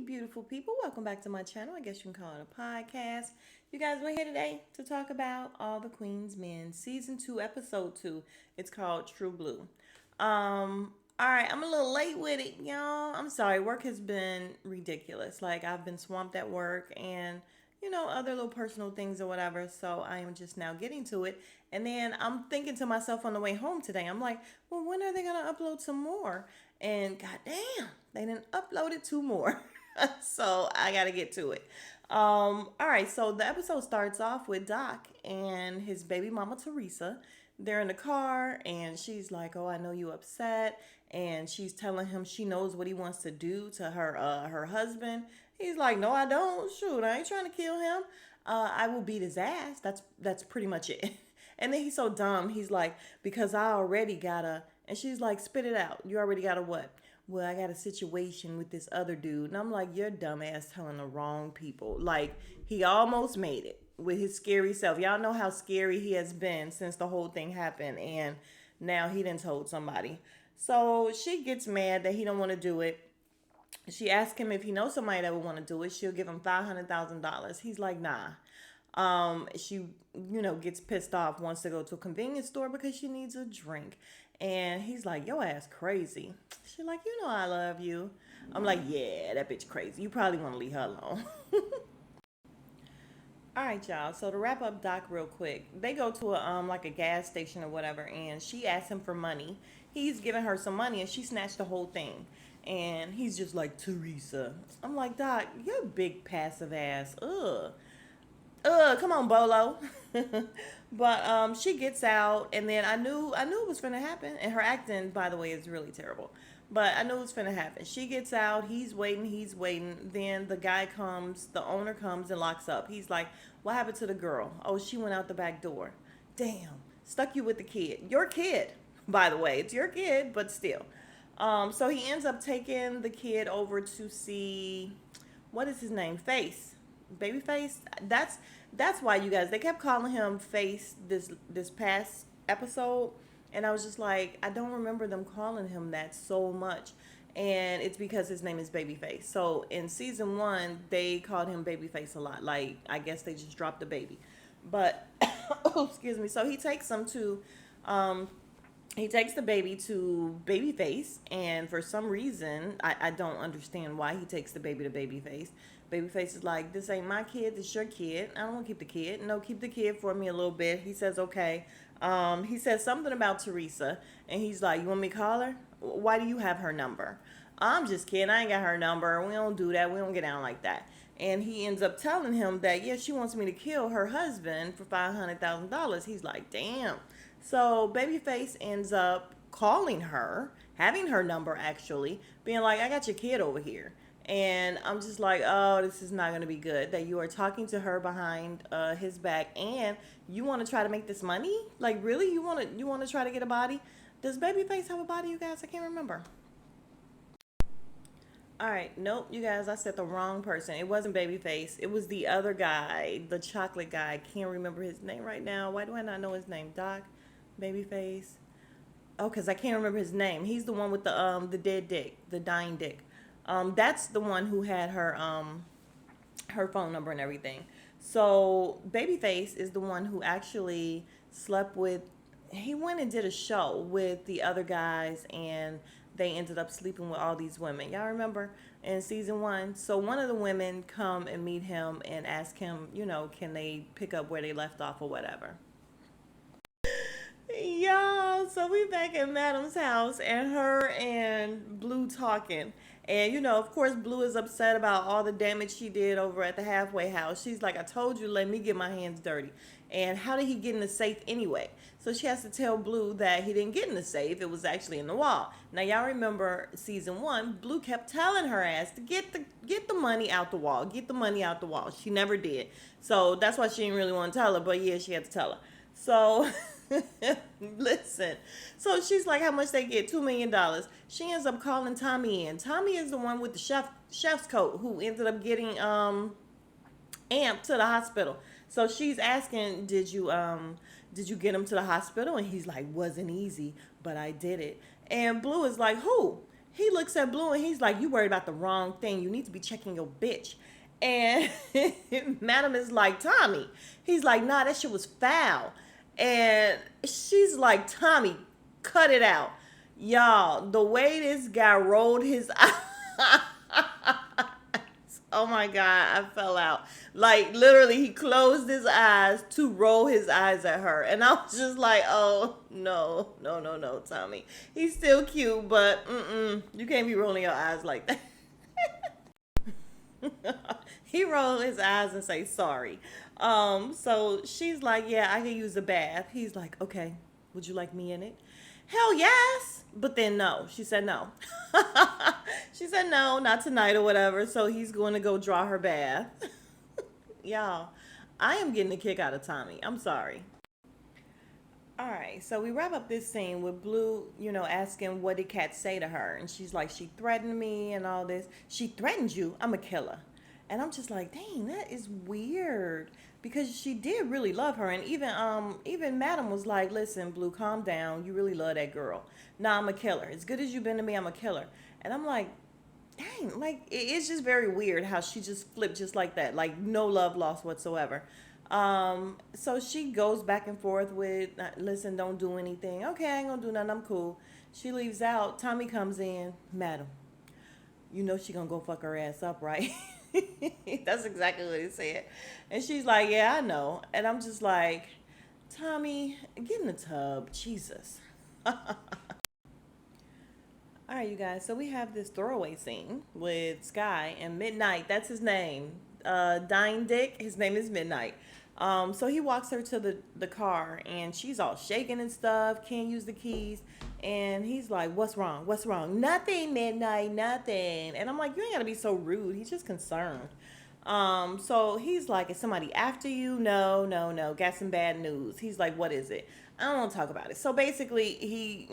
beautiful people. Welcome back to my channel. I guess you can call it a podcast. You guys, we're here today to talk about All the Queen's Men, Season 2, Episode 2. It's called True Blue. All right, I'm a little late with it, y'all. I'm sorry. Work has been ridiculous. Like, I've been swamped at work and, other little personal things or whatever. So I am just now getting to it. And then I'm thinking to myself on the way home today, I'm like, well, when are they going to upload some more? And goddamn, they didn't upload it two more. So I got to get to it. All right, so the episode starts off with Doc and his baby mama, Teresa. They're in the car and she's like, oh, I know you upset. And she's telling him she knows what he wants to do to her husband. He's like, no, I don't. Shoot, I ain't trying to kill him. I will beat his ass. That's pretty much it. And then he's so dumb. He's like, because I already got a, and she's like, spit it out. You already got a what? Well, I got a situation with this other dude. And I'm like, you're dumbass telling the wrong people. Like, he almost made it with his scary self. Y'all know how scary he has been since the whole thing happened. And now he done told somebody. So she gets mad that he don't want to do it. She asks him if he knows somebody that would want to do it. She'll give him $500,000. He's like, nah. She, gets pissed off, wants to go to a convenience store because she needs a drink. And he's like, your ass crazy. She's like, I love you. I'm like, yeah, that bitch crazy. You probably want to leave her alone. All right, y'all. So to wrap up Doc real quick, they go to a gas station or whatever, and she asks him for money. He's giving her some money, and she snatched the whole thing. And he's just like, Teresa. I'm like, Doc, you're big passive ass. Come on, Bolo. But she gets out, and then I knew it was gonna happen. And her acting, by the way, is really terrible. But I knew it was gonna happen. She gets out. He's waiting. Then the owner comes and locks up. He's like, what happened to the girl? Oh, she went out the back door. Damn, stuck you with the kid. Your kid, by the way. It's your kid, but still. So he ends up taking the kid over to see, what is his name? Face. Babyface. That's why, you guys, they kept calling him Face this past episode, and I was just like, I don't remember them calling him that so much. And it's because his name is Babyface. So in season 1, they called him Babyface a lot. Like, I guess they just dropped the baby. But oh, excuse me. So he takes the baby to Babyface, and for some reason, I don't understand why he takes the baby to Babyface. Babyface is like, this ain't my kid, this your kid. I don't want to keep the kid. No, keep the kid for me a little bit. He says, okay. He says something about Teresa, and he's like, you want me to call her? Why do you have her number? I'm just kidding. I ain't got her number. We don't do that. We don't get down like that. And he ends up telling him that, yeah, she wants me to kill her husband for $500,000. He's like, damn. So Babyface ends up calling her, having her number actually, being like, I got your kid over here. And I'm just like, oh, this is not going to be good. That you are talking to her behind his back, and you want to try to make this money? Like, really? You want to try to get a body? Does Babyface have a body, you guys? I can't remember. All right, nope, you guys, I said the wrong person. It wasn't Babyface. It was the other guy, the chocolate guy. I can't remember his name right now. Why do I not know his name? Doc, Babyface. Oh, because I can't remember his name. He's the one with the dead dick, the dying dick. That's the one who had her phone number and everything. So Babyface is the one who actually slept with. He went and did a show with the other guys, and they ended up sleeping with all these women. Y'all remember in season 1? So one of the women come and meet him and ask him, can they pick up where they left off or whatever. Y'all, so we back at Madam's house, and her and Blue talking. And, of course, Blue is upset about all the damage she did over at the halfway house. She's like, I told you, let me get my hands dirty. And how did he get in the safe anyway? So she has to tell Blue that he didn't get in the safe. It was actually in the wall. Now, y'all remember season 1, Blue kept telling her ass to get the money out the wall. Get the money out the wall. She never did. So that's why she didn't really want to tell her. But, yeah, she had to tell her. So... listen, so she's like, how much they get? $2 million. She ends up calling Tommy in. Tommy is the one with the chef's coat who ended up getting amped to the hospital. So she's asking, did you get him to the hospital? And he's like, wasn't easy, but I did it. And Blue is like, who? He looks at Blue and he's like, you worried about the wrong thing. You need to be checking your bitch. And Madam is like, Tommy. He's like, nah, that shit was foul. And she's like, Tommy, cut it out. Y'all, the way this guy rolled his eyes. Oh my God, I fell out. Like, literally, he closed his eyes to roll his eyes at her. And I was just like, oh, no, no, no, no, Tommy. He's still cute, but you can't be rolling your eyes like that. He rolled his eyes and say sorry. So she's like, yeah, I can use a bath. He's like, okay, would you like me in it? Hell yes. But then no, she said no. She said no, not tonight or whatever. So he's going to go draw her bath. Y'all, I am getting a kick out of Tommy. I'm sorry. All right, so we wrap up this scene with Blue, asking what did Kat say to her, and she's like, she threatened me and all this. She threatened you? I'm a killer. And I'm just like, dang, that is weird, because she did really love her, and even Madam was like, listen, Blue, calm down. You really love that girl. Nah, I'm a killer. As good as you've been to me, I'm a killer. And I'm like, dang, like it's just very weird how she just flipped just like that, like no love lost whatsoever. So she goes back and forth with, listen, don't do anything. Okay, I ain't gonna do nothing. I'm cool. She leaves out. Tommy comes in. Madam, you know she gonna go fuck her ass up, right? That's exactly what he said. And she's like, yeah, I know. And I'm just like, Tommy, get in the tub. Jesus. All right, you guys. So we have this throwaway scene with Sky and Midnight. That's his name. Dying Dick. His name is Midnight. So he walks her to the car, and she's all shaking and stuff. Can't use the keys. And he's like, what's wrong? What's wrong? Nothing, Midnight. Nothing. And I'm like, you ain't got to be so rude. He's just concerned. So he's like, is somebody after you? No, no, no. Got some bad news. He's like, what is it? I don't want to talk about it. So basically, he,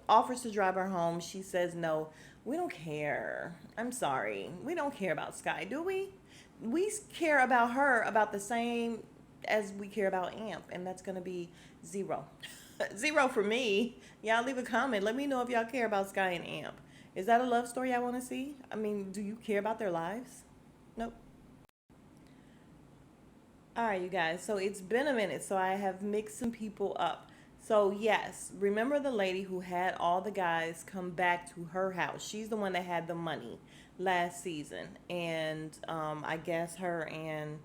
offers to drive her home. She says no. We don't care. I'm sorry. We don't care about Sky, do we? We care about her about the same as we care about Amp, and that's going to be 0. 0 for me. Y'all leave a comment. Let me know if y'all care about Sky and Amp. Is that a love story I want to see? I mean, do you care about their lives? Nope. All right, you guys. So it's been a minute, so I have mixed some people up. So yes, remember the lady who had all the guys come back to her house? She's the one that had the money last season, and I guess her and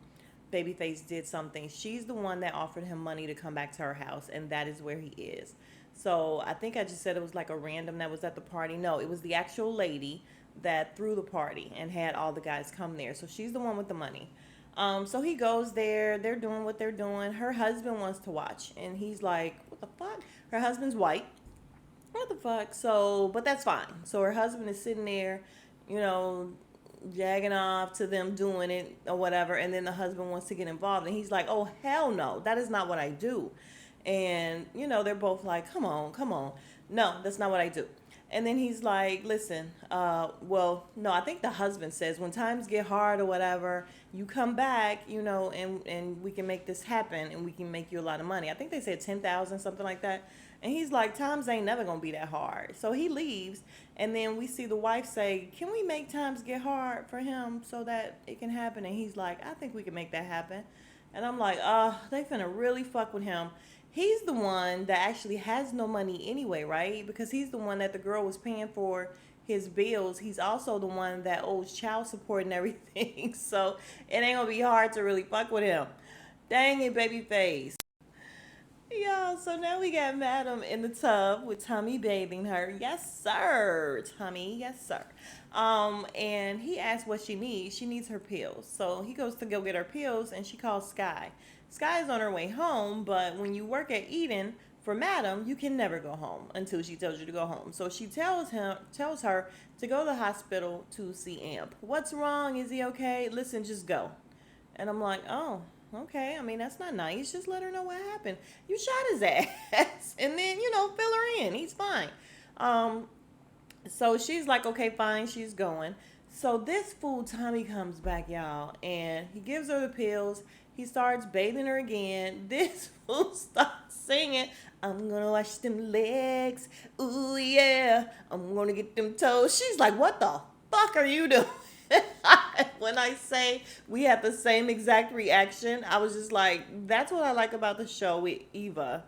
Babyface did something. She's the one that offered him money to come back to her house, and that is where he is. So I think I just said it was like a random that was at the party. No, it was the actual lady that threw the party and had all the guys come there. So she's the one with the money. So he goes there. They're doing what they're doing. Her husband wants to watch, and he's like, what the fuck? Her husband's white. What the fuck? So, but that's fine. So her husband is sitting there, jagging off to them doing it or whatever, and then the husband wants to get involved, and he's like, oh, hell no, that is not what I do. And, they're both like, come on, come on. No, that's not what I do. And then he's like, listen, well, no, I think the husband says when times get hard or whatever, you come back, and we can make this happen, and we can make you a lot of money. I think they said 10,000, something like that. And he's like, times ain't never going to be that hard. So he leaves, and then we see the wife say, can we make times get hard for him so that it can happen? And he's like, I think we can make that happen. And I'm like, they finna really fuck with him. He's the one that actually has no money anyway, right? Because he's the one that the girl was paying for his bills. He's also the one that owes child support and everything. So it ain't gonna be hard to really fuck with him. Dang it, Babyface. Yeah, so now we got Madam in the tub with Tommy bathing her. Yes, sir, Tommy. Yes, sir. And he asks what she needs. She needs her pills. So he goes to go get her pills, and she calls Sky. Sky's on her way home, but when you work at Eden for Madam, you can never go home until she tells you to go home. So she tells her to go to the hospital to see Amp. What's wrong? Is he okay? Listen, just go. And I'm like, oh, okay. I mean, that's not nice. Just let her know what happened. You shot his ass, and then fill her in. He's fine. So she's like, okay, fine. She's going. So this fool Tommy comes back, y'all, and he gives her the pills. He starts bathing her again. This fool starts singing, I'm gonna wash them legs. Ooh, yeah. I'm gonna get them toes. She's like, what the fuck are you doing? When I say we had the same exact reaction, I was just like, that's what I like about the show with Eva.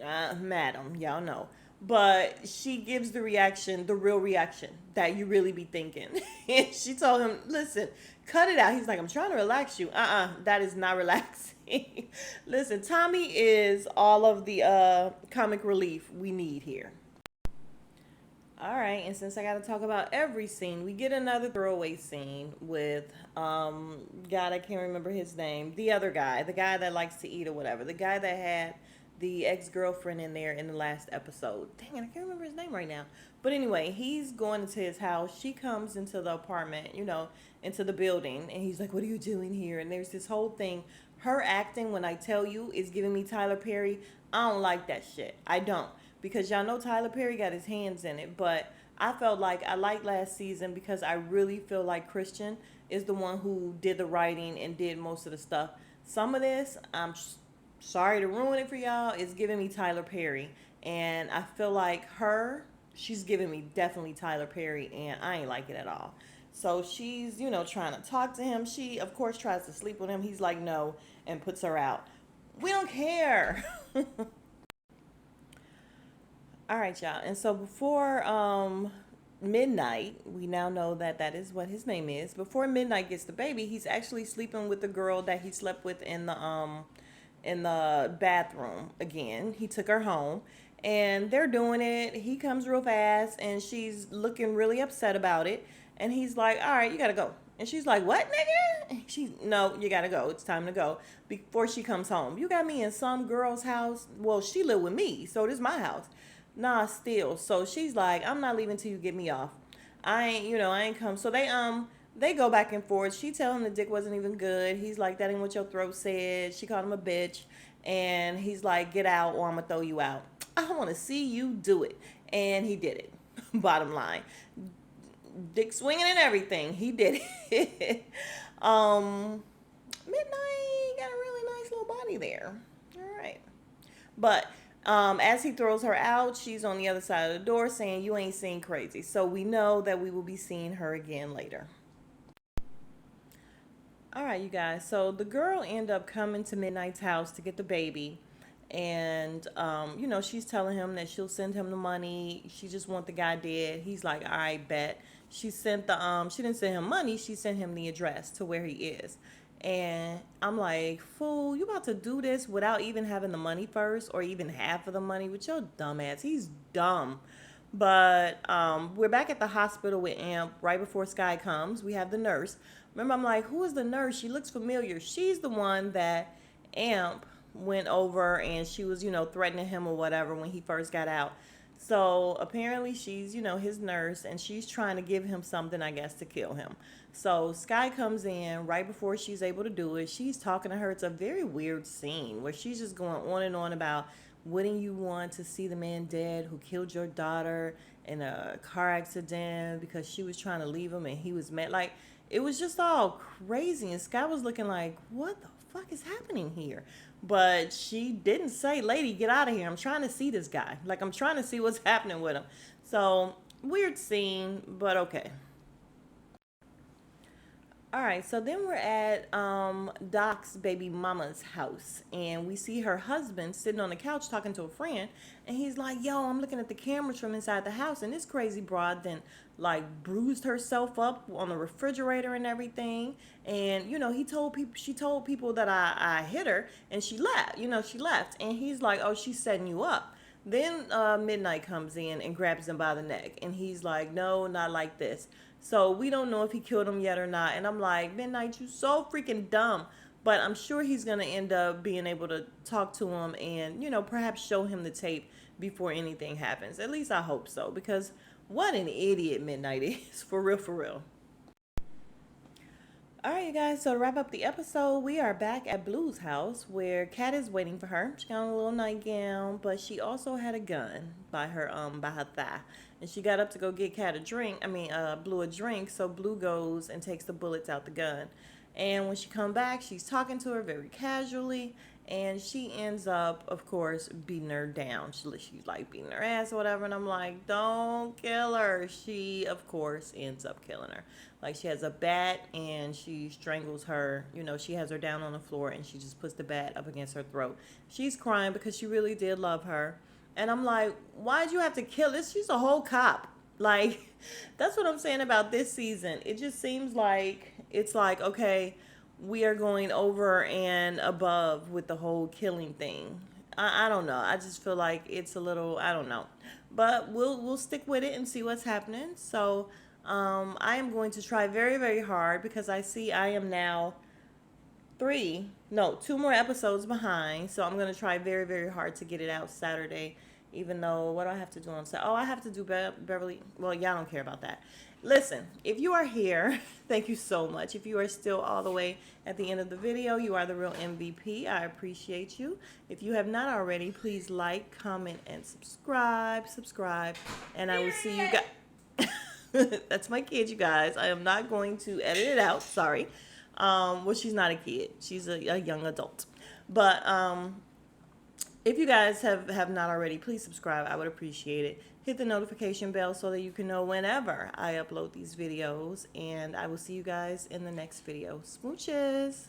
Madam, y'all know. But she gives the reaction, the real reaction that you really be thinking. And she told him, listen, cut it out. He's like, I'm trying to relax you. That is not relaxing. Listen, Tommy is all of the comic relief we need here. All right, and since I got to talk about every scene, we get another throwaway scene with God, I can't remember his name. The other guy, the guy that likes to eat or whatever, the guy that had the ex-girlfriend in there in the last episode. Dang it, I can't remember his name right now. But anyway, he's going into his house. She comes into the apartment, into the building, and he's like, "What are you doing here?" And there's this whole thing. Her acting, when I tell you, is giving me Tyler Perry. I don't like that shit. I don't, because y'all know Tyler Perry got his hands in it. But I felt like I liked last season because I really feel like Christian is the one who did the writing and did most of the stuff. Some of this, sorry to ruin it for y'all, is giving me Tyler Perry. And I feel like she's giving me definitely Tyler Perry, and I ain't like it at all. So she's, trying to talk to him. She, of course, tries to sleep with him. He's like, no, and puts her out. We don't care. All right, y'all. And so before midnight, we now know that that is what his name is. Before midnight gets the baby, he's actually sleeping with the girl that he slept with in the bathroom again. He took her home, and they're doing it. He comes real fast, and she's looking really upset about it. And he's like, "All right, you gotta go." And she's like, "What, nigga?" No, you gotta go. It's time to go before she comes home. You got me in some girl's house. Well, she lived with me, so this is my house. Nah, still. So she's like, "I'm not leaving till you get me off. I ain't come." So they go back and forth. She tell him the dick wasn't even good. He's like, "That ain't what your throat said." She called him a bitch. And he's like, "Get out or I'm going to throw you out." I want to see you do it. And he did it. Bottom line. Dick swinging and everything. He did it. Midnight got a really nice little body there. All right. But as he throws her out, she's on the other side of the door saying, "You ain't seen crazy." So we know that we will be seeing her again later. All right, you guys. So the girl ended up coming to Midnight's house to get the baby. And, she's telling him that she'll send him the money. She just want the guy dead. He's like, "All right, bet." She didn't send him money. She sent him the address to where he is. And I'm like, "Fool, you about to do this without even having the money first or even half of the money with your dumb ass." He's dumb. But we're back at the hospital with Amp right before Sky comes. We have the nurse. Remember, I'm like, "Who is the nurse? She looks familiar." She's the one that Amp went over and she was, threatening him or whatever when he first got out. So apparently she's, his nurse, and she's trying to give him something, I guess, to kill him. So Sky comes in right before she's able to do it. She's talking to her. It's a very weird scene where she's just going on and on about, "Wouldn't you want to see the man dead who killed your daughter in a car accident because she was trying to leave him and he was mad?" Like, it was just all crazy. And Sky was looking like, "What the fuck is happening here?" But she didn't say, "Lady, get out of here. I'm trying to see this guy. Like, I'm trying to see what's happening with him." So, weird scene, but okay. All right, so then we're at Doc's baby mama's house, and we see her husband sitting on the couch talking to a friend, and he's like, "Yo, I'm looking at the cameras from inside the house, and this crazy broad then like bruised herself up on the refrigerator and everything, and she told people that I hit her, and she left, and he's like, "Oh, she's setting you up." Then Midnight comes in and grabs him by the neck, and he's like, "No, not like this." So we don't know if he killed him yet or not. And I'm like, "Midnight, you so freaking dumb." But I'm sure he's going to end up being able to talk to him and, perhaps show him the tape before anything happens. At least I hope so, because what an idiot Midnight is. For real, for real. All right, you guys. So to wrap up the episode, we are back at Blue's house where Kat is waiting for her. She got on a little nightgown, but she also had a gun by her thigh, and she got up to go get Kat a drink. Blue a drink. So Blue goes and takes the bullets out the gun, and when she come back, she's talking to her very casually, And she ends up, of course, beating her down. She's like beating her ass or whatever. And I'm like, don't kill her. She, of course, ends up killing her. Like, she has a bat and she strangles her. You know, she has her down on the floor and she just puts the bat up against her throat. She's crying because she really did love her. And I'm like, why'd you have to kill this? She's a whole cop. Like, that's what I'm saying about this season. It just seems like it's like, okay, we are going over and above with the whole killing thing. I don't know. I just feel like it's a little, I don't know. But we'll stick with it and see what's happening. So I am going to try very, very hard because I see I am now two more episodes behind. So I'm going to try very, very hard to get it out Saturday. Even though, what do I have to do on Saturday? Oh, I have to do Beverly. Well, y'all don't care about that. Listen, if you are here, thank you so much. If you are still all the way at the end of the video, you are the real MVP. I appreciate you. If you have not already, please like, comment, and subscribe. And I will see you guys. That's my kid, you guys. I am not going to edit it out. Sorry. Well, she's not a kid. She's a young adult. But if you guys have not already, please subscribe. I would appreciate it. Hit the notification bell so that you can know whenever I upload these videos. And I will see you guys in the next video. Smooches.